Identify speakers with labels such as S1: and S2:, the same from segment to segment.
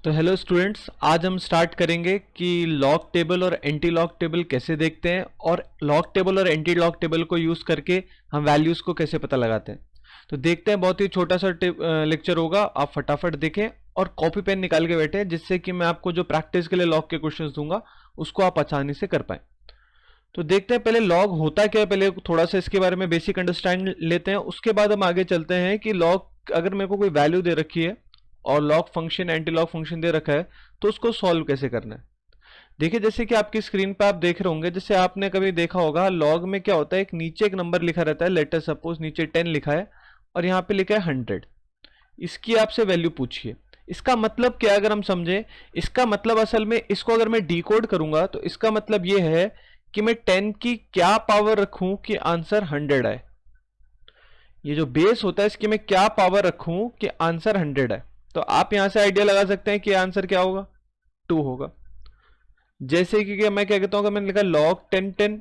S1: तो hello students, आज हम स्टार्ट करेंगे कि लॉग टेबल और एंटी लॉग टेबल कैसे देखते हैं और लॉग टेबल और एंटी लॉग टेबल को यूज़ करके हम वैल्यूज़ को कैसे पता लगाते हैं। तो देखते हैं, बहुत ही छोटा सा लेक्चर होगा, आप फटाफट देखें और कॉपी पेन निकाल के बैठे, जिससे कि मैं आपको जो प्रैक्टिस के लिए लॉग के क्वेश्चंस दूंगा उसको आप आसानी से कर पाएँ। तो देखते हैं पहले लॉग होता क्या है, पहले थोड़ा सा इसके बारे में बेसिक अंडरस्टैंड लेते हैं, उसके बाद हम आगे चलते हैं कि लॉग अगर मेरे को कोई वैल्यू दे रखी है और log function anti log function दे रखा है तो उसको सॉल्व कैसे करना है। देखिए, जैसे कि आपकी स्क्रीन पे आप देख रहे होंगे, जैसे आपने कभी देखा होगा लॉग में क्या होता है, एक नीचे एक नंबर लिखा रहता है, लेटर सपोज नीचे 10 लिखा है और यहाँ पे लिखा है 100। इसकी आपसे वैल्यू पूछिए, इसका मतलब क्या, अगर हम समझें इसका मतलब असल में इसको अगर मैं डिकोड करूंगा तो इसका मतलब ये है कि मैं 10 की क्या पावर रखूं कि आंसर 100 आए। ये जो बेस होता है इसकी मैं क्या पावर रखूं कि आंसर 100 आए। तो आप यहां से आइडिया लगा सकते हैं कि आंसर क्या होगा, 2 होगा। जैसे कि मैं क्या कहता हूं, अगर मैंने लिखा log 10 10,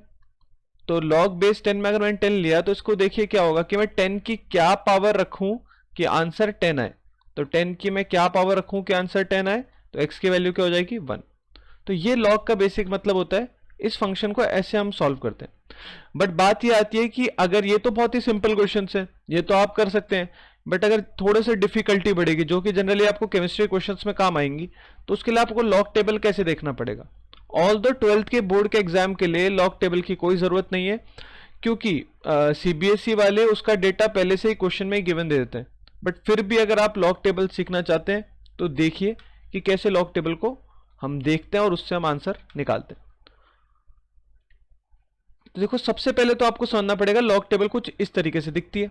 S1: तो log बेस 10 में अगर मैंने 10 लिया तो इसको देखिए क्या होगा कि मैं 10 की क्या पावर रखूं कि आंसर 10 आए। तो 10 की मैं क्या पावर रखूं कि आंसर 10 आए, तो x की वैल्यू क्या हो जाएगी, 1। तो ये log का बेसिक मतलब होता है। इस फंक्शन को ऐसे हम सॉल्व करते हैं। बट बात ये आती है कि अगर ये तो बहुत ही सिंपल क्वेश्चन है, ये तो आप कर सकते हैं, बट अगर थोड़े से डिफिकल्टी बढ़ेगी जो कि जनरली आपको केमिस्ट्री क्वेश्चंस में काम आएंगी, तो उसके लिए आपको लॉग टेबल कैसे देखना पड़ेगा। ऑल द 12th के बोर्ड के एग्जाम के लिए लॉग टेबल की कोई ज़रूरत नहीं है, क्योंकि सीबीएसई वाले उसका डेटा पहले से ही क्वेश्चन में ही गिवन दे देते हैं। बट फिर भी अगर आप लॉग टेबल सीखना चाहते हैं तो देखिए कि कैसे लॉग टेबल को हम देखते हैं और उससे हम आंसर निकालते हैं। तो देखो, सबसे पहले तो आपको समझना पड़ेगा लॉग टेबल कुछ इस तरीके से दिखती है।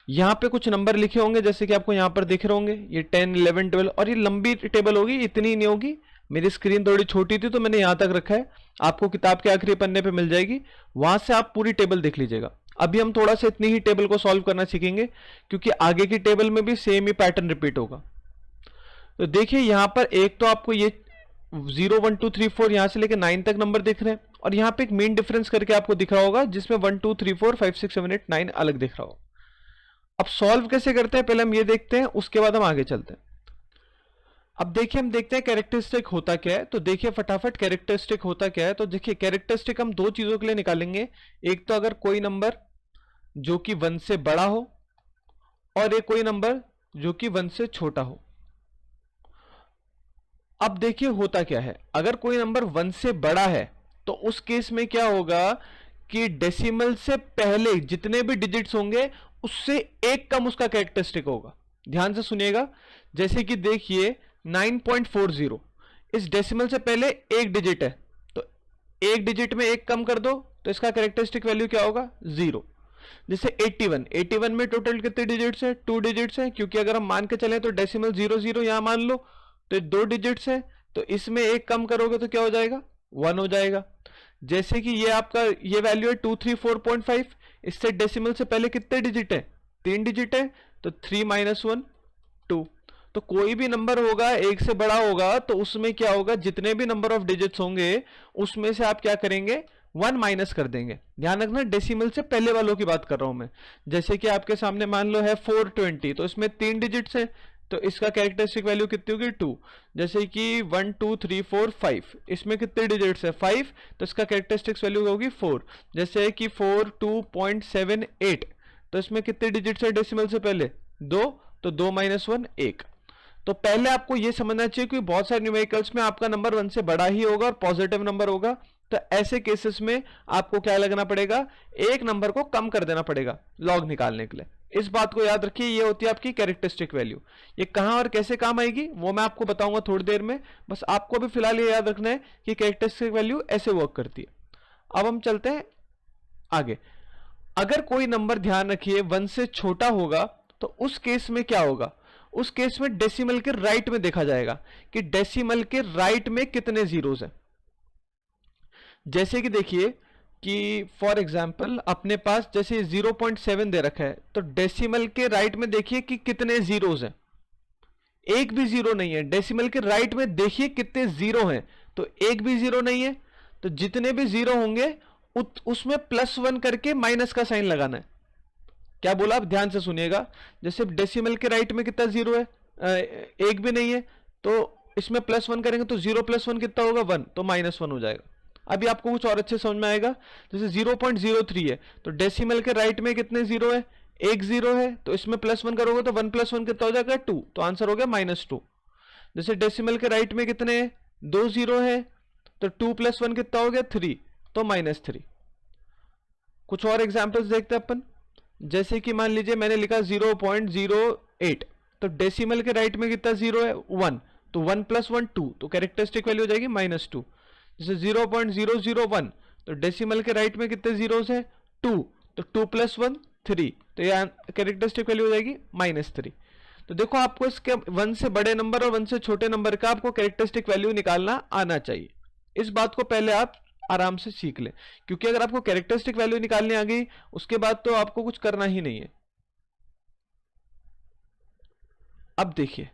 S1: यहाँ पे कुछ नंबर लिखे होंगे, जैसे कि आपको यहाँ पर दिख रहे होंगे, ये 10 11 12, और ये लंबी टेबल होगी, इतनी नहीं होगी। मेरी स्क्रीन थोड़ी छोटी थी तो मैंने यहाँ तक रखा है, आपको किताब के आखिरी पन्ने पे मिल जाएगी, वहां से आप पूरी टेबल देख लीजिएगा। अभी हम थोड़ा सा इतनी ही टेबल को सॉल्व करना सीखेंगे, क्योंकि आगे की टेबल में भी सेम ही पैटर्न रिपीट होगा। तो देखिए, यहाँ पर एक तो आपको ये 0 1 2 3 4 यहाँ से लेकर 9 तक नंबर दिख रहे हैं, और यहाँ पे एक मेन डिफरेंस करके आपको दिख रहा होगा जिसमें 1 2 3 4 5 6 7 8 9 अलग दिख रहा होगा। अब सॉल्व कैसे करते हैं पहले हम ये देखते हैं, उसके बाद हम आगे चलते हैं। अब देखिए, हम देखते हैं कैरेक्टरिस्टिक होता क्या है। तो देखिए फटाफट, कैरेक्टरिस्टिक होता क्या है। तो देखिए, कैरेक्टरिस्टिक हम दो चीजों के लिए निकालेंगे, एक तो अगर कोई नंबर जो कि 1 से बड़ा हो, और एक कोई नंबर जो कि 1 से छोटा हो। अब देखिए होता क्या है, अगर कोई नंबर 1 से बड़ा है तो उस केस में क्या होगा कि डेसिमल से पहले जितने भी डिजिट्स होंगे उससे एक कम उसका कैरेक्टरिस्टिक होगा। ध्यान से सुनिएगा, जैसे कि देखिए 9.40, इस डेसिमल से पहले एक डिजिट है, तो एक डिजिट में एक कम कर दो तो इसका कैरेक्टरिस्टिक वैल्यू क्या होगा, 0। जैसे 81 में टोटल कितने डिजिट्स है, 2 डिजिट्स है, क्योंकि अगर हम मान के चले तो डेसिमल 00 यहां मान लो, तो 2 डिजिट्स है, तो इसमें एक कम करोगे तो क्या हो जाएगा, 1 हो जाएगा। जैसे कि ये आपका ये वैल्यू है 234.5, इससे डेसिमल से पहले कितने डिजिट है, 3 डिजिट है, तो 3 - 1 2। तो कोई भी नंबर होगा एक से बड़ा होगा तो उसमें क्या होगा, जितने भी नंबर ऑफ डिजिट्स होंगे उसमें से आप क्या करेंगे, 1 माइनस कर देंगे। ध्यान रखना, डेसिमल से पहले वालों की बात कर रहा हूं मैं। जैसे कि आपके सामने मान लो है 420, तो इसमें 3 डिजिट्स है, तो इसका कैरेक्टरिस्टिक वैल्यू कितनी होगी, 2। जैसे कि 1 2 3 4 5, इसमें कितने डिजिट्स है, 5, तो इसका कैरेक्टरिस्टिक वैल्यू होगी 4। जैसे कि 42.78, तो इसमें कितने डिजिट्स है डेसिमल से पहले, 2, तो 2 - 1 1। तो पहले आपको यह समझना चाहिए कि बहुत सारे न्यूमेरिकल्स में आपका नंबर 1 से बड़ा ही होगा और पॉजिटिव नंबर होगा, तो ऐसे केसेस में आपको क्या लगना पड़ेगा, एक नंबर को कम कर देना पड़ेगा लॉग निकालने के लिए। इस बात को याद रखिए, ये होती है आपकी कैरेक्टरिस्टिक वैल्यू। ये कहां और कैसे काम आएगी वो मैं आपको बताऊंगा थोड़ी देर में, बस आपको भी फिलहाल ये याद रखना है कि कैरेक्टरिस्टिक वैल्यू ऐसे वर्क करती है। अब हम चलते हैं आगे। अगर कोई नंबर, ध्यान रखिए, 1 से छोटा होगा तो उस केस में क्या होगा, उस केस में डेसिमल के राइट में देखा जाएगा कि डेसिमल के राइट में कितने जीरोस हैं। जैसे कि देखिए कि फॉर एग्जाम्पल अपने पास जैसे 0.7 दे रखा है, तो डेसिमल के राइट में देखिए कि कितने जीरोस हैं, एक भी जीरो नहीं है। डेसिमल के राइट में देखिए कितने जीरो हैं, तो एक भी जीरो नहीं है। तो जितने भी जीरो होंगे उसमें +1 करके माइनस का साइन लगाना है। क्या बोला, आप ध्यान से सुनिएगा। जैसे डेसिमल के राइट में कितना जीरो है, एक भी नहीं है, तो इसमें +1 करेंगे तो 0 + 1 कितना होगा 1, तो -1 हो जाएगा। अभी आपको कुछ और अच्छे समझ में आएगा। जैसे 0.03 है तो डेसिमल के राइट में कितने जीरो है, एक जीरो है, तो इसमें +1 करोगे तो 1 + 1 कितना हो जाएगा 2, तो आंसर हो गया -2। जैसे डेसिमल के राइट में कितने हैं, 2 जीरो है, तो 2 + 1 कितना हो गया 3, तो -3। कुछ और एग्जांपल्स देखते हैं अपन। जैसे कि मान लीजिए मैंने लिखा 0.08, तो डेसिमल के राइट में कितना जीरो है 1, तो 1 + 1 2, तो कैरेक्टरिस्टिक वैल्यू हो जाएगी -2। जैसे 0.001, तो डेसिमल के राइट में कितने जीरोस है 2, तो 2 + 1 3, तो ये कैरेक्टरिस्टिक वैल्यू हो जाएगी -3। तो देखो आपको इसके 1 से बड़े नंबर और 1 से छोटे नंबर का आपको कैरेक्टरिस्टिक वैल्यू निकालना आना चाहिए। इस बात को पहले आप आराम से सीख लें, क्योंकि अगर आपको कैरेक्टरिस्टिक वैल्यू निकालनी आ गई उसके बाद तो आपको कुछ करना ही नहीं है। अब देखिए,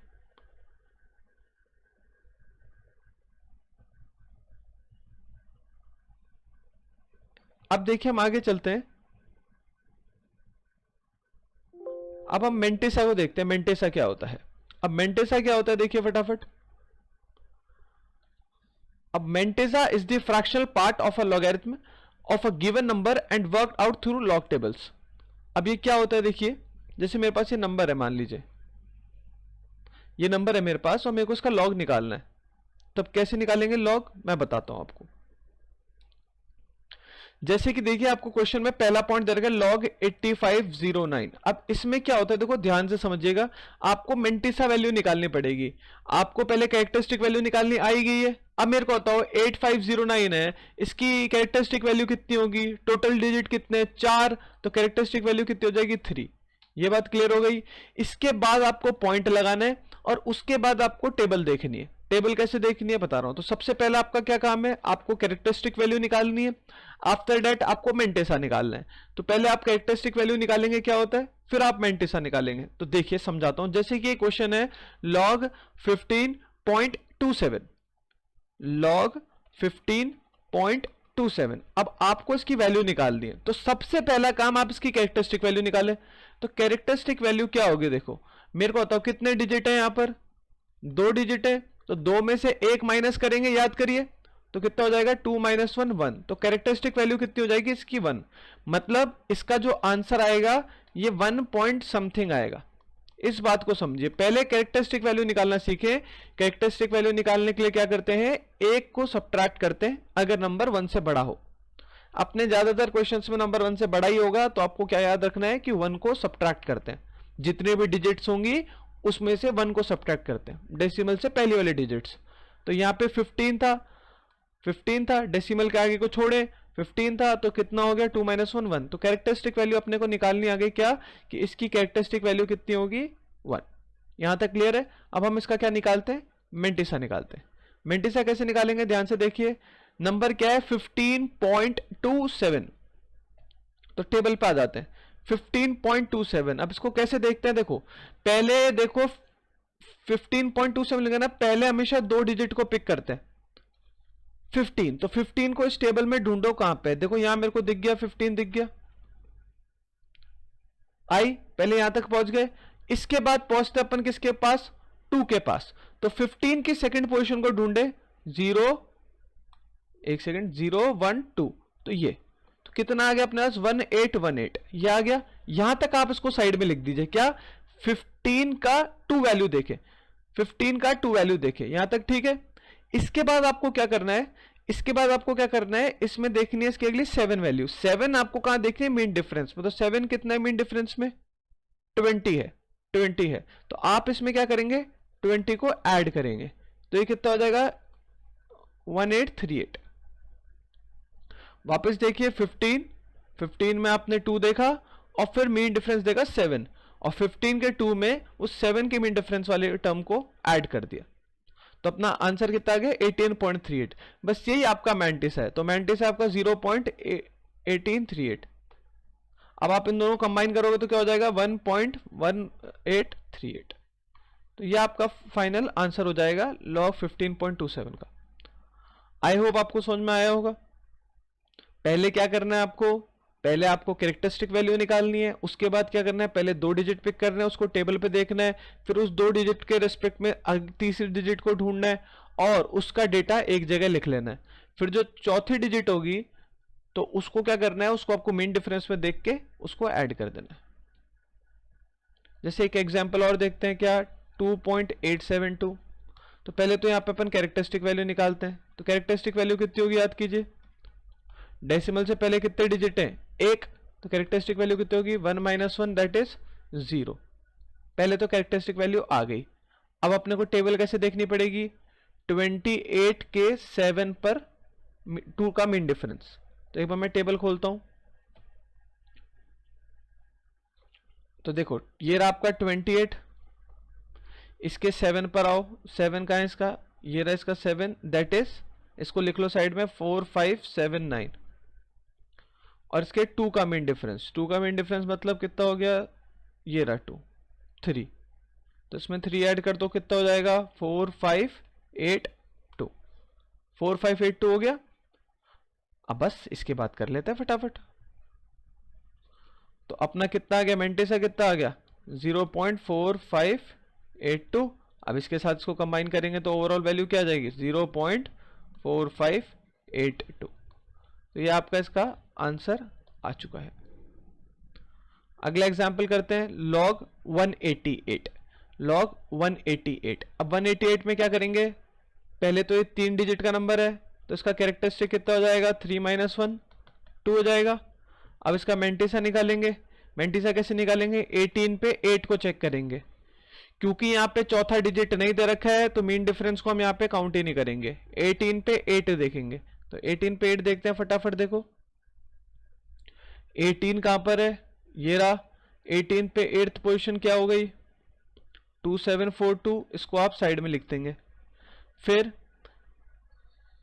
S1: हम आगे चलते हैं। अब हम मेंटेसा को देखते हैं, मेंटेसा क्या होता है। अब मेंटेसा क्या होता है देखिए फटाफट। अब mantissa is the fractional part of a logarithm of a given number and worked out through log tables. अब ये क्या होता है देखिए, जैसे मेरे पास ये नंबर है, मान लीजिए ये नंबर है मेरे पास और मेरे को इसका लॉग निकालना है। तब कैसे निकालेंगे लॉग, मैं बताता हूं आपको। जैसे कि देखिए आपको क्वेश्चन में पहला पॉइंट दे रखा है log 8509। अब इसमें क्या होता है देखो ध्यान से समझिएगा, आपको मेंटेसा वैल्यू निकालनी पड़ेगी। आपको पहले कैरेक्टरिस्टिक वैल्यू निकालनी आई गई है। अब मेरे को बताओ 8509 है, इसकी कैरेक्टरिस्टिक वैल्यू कितनी होगी, टोटल डिजिट कितने 4, तो कैरेक्टरिस्टिक वैल्यू कितनी हो जाएगी 3। ये बात क्लियर हो गई। इसके बाद आपको पॉइंट लगाना है और उसके बाद आपको टेबल देखनी है। टेबल कैसे देखनी है बता रहा हूं। तो सबसे पहला आपका क्या काम है, आपको कैरेक्टरिस्टिक वैल्यू निकालनी है। आफ्टर दैट आपको मेंटेसा निकालना है। तो पहले आप कैरेक्टरिस्टिक वैल्यू निकालेंगे क्या होता है, फिर आप मेंटेसा निकालेंगे। तो देखिए समझाता हूं। जैसे कि ये क्वेश्चन है log 15.27, log 15.27। अब आपको इसकी वैल्यू निकालनी है। तो सबसे पहला काम आप इसकी कैरेक्टरिस्टिक वैल्यू निकालें। तो कैरेक्टरिस्टिक वैल्यू क्या होगी देखो, मेरे को बताओ कितने डिजिट है, यहां पर 2 डिजिट है, तो 2 में से 1 माइनस करेंगे, याद करिए, तो कितना हो जाएगा 2 - 1 1। तो कैरेक्टरिस्टिक वैल्यू कितनी हो जाएगी इसकी 1। मतलब इसका जो आंसर आएगा ये 1 पॉइंट समथिंग आएगा। इस बात को समझिए, पहले कैरेक्टरिस्टिक वैल्यू निकालना सीखे। कैरेक्टरिस्टिक वैल्यू निकालने के लिए क्या करते हैं, 1 को सब्ट्रैक्ट करते हैं अगर नंबर 1 से बड़ा हो। अपने ज्यादातर क्वेश्चंस में नंबर 1 से बड़ा ही होगा, तो आपको क्या याद रखना है कि 1 को सब्ट्रैक्ट करते हैं। जितने भी डिजिट्स होंगी उसमें से 1 को सब्ट्रैक्ट करते हैं, डेसिमल से पहले वाले डिजिट्स। तो यहाँ पे 15 था, डेसिमल के आगे को छोड़े 15 था, तो कितना हो गया 2 - 1 1। तो कैरेक्टरिस्टिक वैल्यू अपने को निकालनी आ गई क्या, कि इसकी कैरेक्टरिस्टिक वैल्यू कितनी होगी 1। यहां तक क्लियर है। अब हम इसका क्या निकालते हैं, मेंटेसा निकालते हैं। मेंटेसा कैसे निकालेंगे ध्यान से देखिए। नंबर क्या है 15.27, तो टेबल पे आ जाते हैं 15.27। अब इसको कैसे देखते हैं, देखो पहले देखो 15.27 लिखना, पहले हमेशा 2 डिजिट को पिक करते हैं 15। तो 15 को इस टेबल में ढूंढो कहां पे, देखो यहां मेरे को दिख गया 15 दिख गया, आई पहले यहां तक पहुंच गए। इसके बाद पहुंचते अपन किसके पास, 2 के पास। तो 15 की सेकंड पोजीशन को ढूंढे 0 1 0 1 2, तो ये तो कितना आ गया अपने पास 1818, ये आ गया। यहां तक आप इसको साइड में लिख दीजिए, क्या 15 का 2 वैल्यू देखें, 15 का 2 वैल्यू देखें, यहां तक ठीक है। इसके बाद आपको क्या करना है, इसमें देखनी है इसके अगली 7 वैल्यू। 7 आपको कहां देखनी है, मीन डिफरेंस में। तो 7 कितना है मीन डिफरेंस में, 20 है, 20 है। तो आप इसमें क्या करेंगे, 20 को ऐड करेंगे, तो ये कितना हो जाएगा 1838। वापस देखिए 15 में आपने 2 देखा और फिर मीन डिफरेंस देखा 7, और 15 के 2 में उस 7 के मीन डिफरेंस वाले टर्म को ऐड कर दिया। तो अपना आंसर कितना आ गया 18.38। बस यही आपका मेंटिस है। तो मेंटिस है आपका 0.1838। अब आप इन दोनों कंबाइन करोगे तो क्या हो जाएगा 1.1838। तो ये आपका फाइनल आंसर हो जाएगा log 15.27 का। आई होप आपको समझ में आया होगा। पहले क्या करना है आपको, पहले आपको कैरेक्टरिस्टिक वैल्यू निकालनी है, उसके बाद क्या करना है, पहले 2 डिजिट पिक करना है, उसको टेबल पे देखना है, फिर उस 2 डिजिट के रेस्पेक्ट में तीसरी डिजिट को ढूंढना है और उसका डेटा एक जगह लिख लेना है। फिर जो चौथी डिजिट होगी तो उसको क्या करना है, उसको आपको मीन डिफरेंस में देख के उसको ऐड कर देना है। जैसे एक एग्जांपल और देखते हैं, क्या 2.872। तो पहले तो यहाँ पे अपन कैरेक्टरिस्टिक वैल्यू निकालते हैं। तो कैरेक्टरिस्टिक वैल्यू कितनी होगी याद कीजिए, डेसिमल से पहले कितने डिजिट हैं, 1, तो कैरेक्टरिस्टिक वैल्यू कितनी होगी, 1 - 1 दैट इज 0। पहले तो कैरेक्टरिस्टिक वैल्यू आ गई। अब अपने को टेबल कैसे देखनी पड़ेगी, 28 के 7 पर 2 का मीन डिफरेंस। तो एक बार मैं टेबल खोलता हूं, तो देखो ये रहा आपका 28, इसके 7 पर आओ, 7 का है इसका, ये रहा इसका 7 दैट इज, इसको लिख लो साइड में 4579, और इसके 2 का मीन डिफरेंस, 2 का मीन डिफरेंस मतलब कितना हो गया, ये रहा 2, 3, तो इसमें 3 ऐड कर दो, कितना हो जाएगा 4582, 4582 हो गया। अब बस इसके बाद कर लेते हैं फटाफट। तो अपना कितना आ गया, मेंटेसा कितना आ गया 0.4582। अब इसके साथ इसको कंबाइन करेंगे तो ओवरऑल वैल्यू क्या आ जाएगी 0.4582। तो ये आपका इसका आंसर आ चुका है। अगला एग्जांपल करते हैं, log 188। log 188, अब 188 में क्या करेंगे, पहले तो ये 3 डिजिट का नंबर है तो इसका कैरेक्टरिस्टिक कितना हो जाएगा, 3 - 1 2 हो जाएगा। अब इसका मेंटिसा निकालेंगे। मेंटिसा कैसे निकालेंगे, 18 पे 8 को चेक करेंगे, क्योंकि यहाँ पे चौथा डिजिट नहीं दे रखा है तो मीन डिफरेंस को हम यहाँ पे काउंट ही नहीं करेंगे, 18 पे 8 देखेंगे। तो 18 पे 8 देखते हैं फटाफट, देखो 18 कहां पर है, ये रहा। 18 पे 8th पोजीशन क्या हो गई, 2742, इसको आप साइड में लिख देंगे। फिर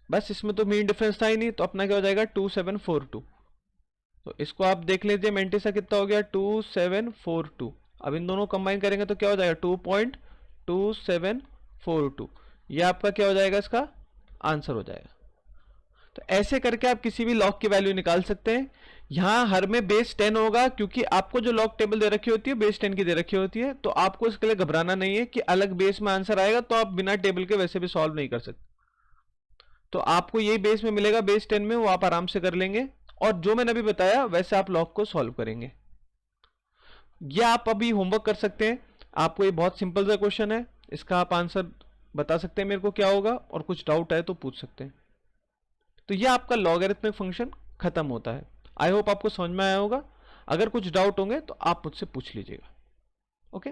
S1: बस इसमें तो मीन डिफरेंस था ही नहीं, तो अपना क्या हो जाएगा 2742। तो इसको आप देख लीजिए, मेंटिसा कितना हो गया 2742। अब इन दोनों कंबाइन करेंगे तो क्या हो जाएगा 2.2742। ये आपका क्या हो जाएगा, इसका आंसर हो जाएगा। तो ऐसे करके आप किसी भी लॉग की वैल्यू निकाल सकते हैं। यहां हर में बेस 10 होगा, क्योंकि आपको जो लॉग टेबल दे रखी होती है बेस 10 की दे रखी होती है, तो आपको इसके लिए घबराना नहीं है कि अलग बेस में आंसर आएगा तो आप बिना टेबल के वैसे भी सॉल्व नहीं कर सकते। तो आपको यही बेस में मिलेगा, बेस 10 में, वो आप आराम से कर लेंगे और जो मैंने अभी बताया वैसे आप लॉग को सॉल्व करेंगे। ये आप अभी होमवर्क कर सकते हैं। आपको ये बहुत सिंपल सा क्वेश्चन है, इसका आप आंसर बता सकते हैं मेरे को क्या होगा, और कुछ डाउट है तो पूछ सकते हैं। तो ये आपका लॉगरिथमिक फंक्शन खत्म होता है। आई होप आपको समझ में आया होगा। अगर कुछ डाउट होंगे तो आप मुझसे पूछ लीजिएगा। ओके।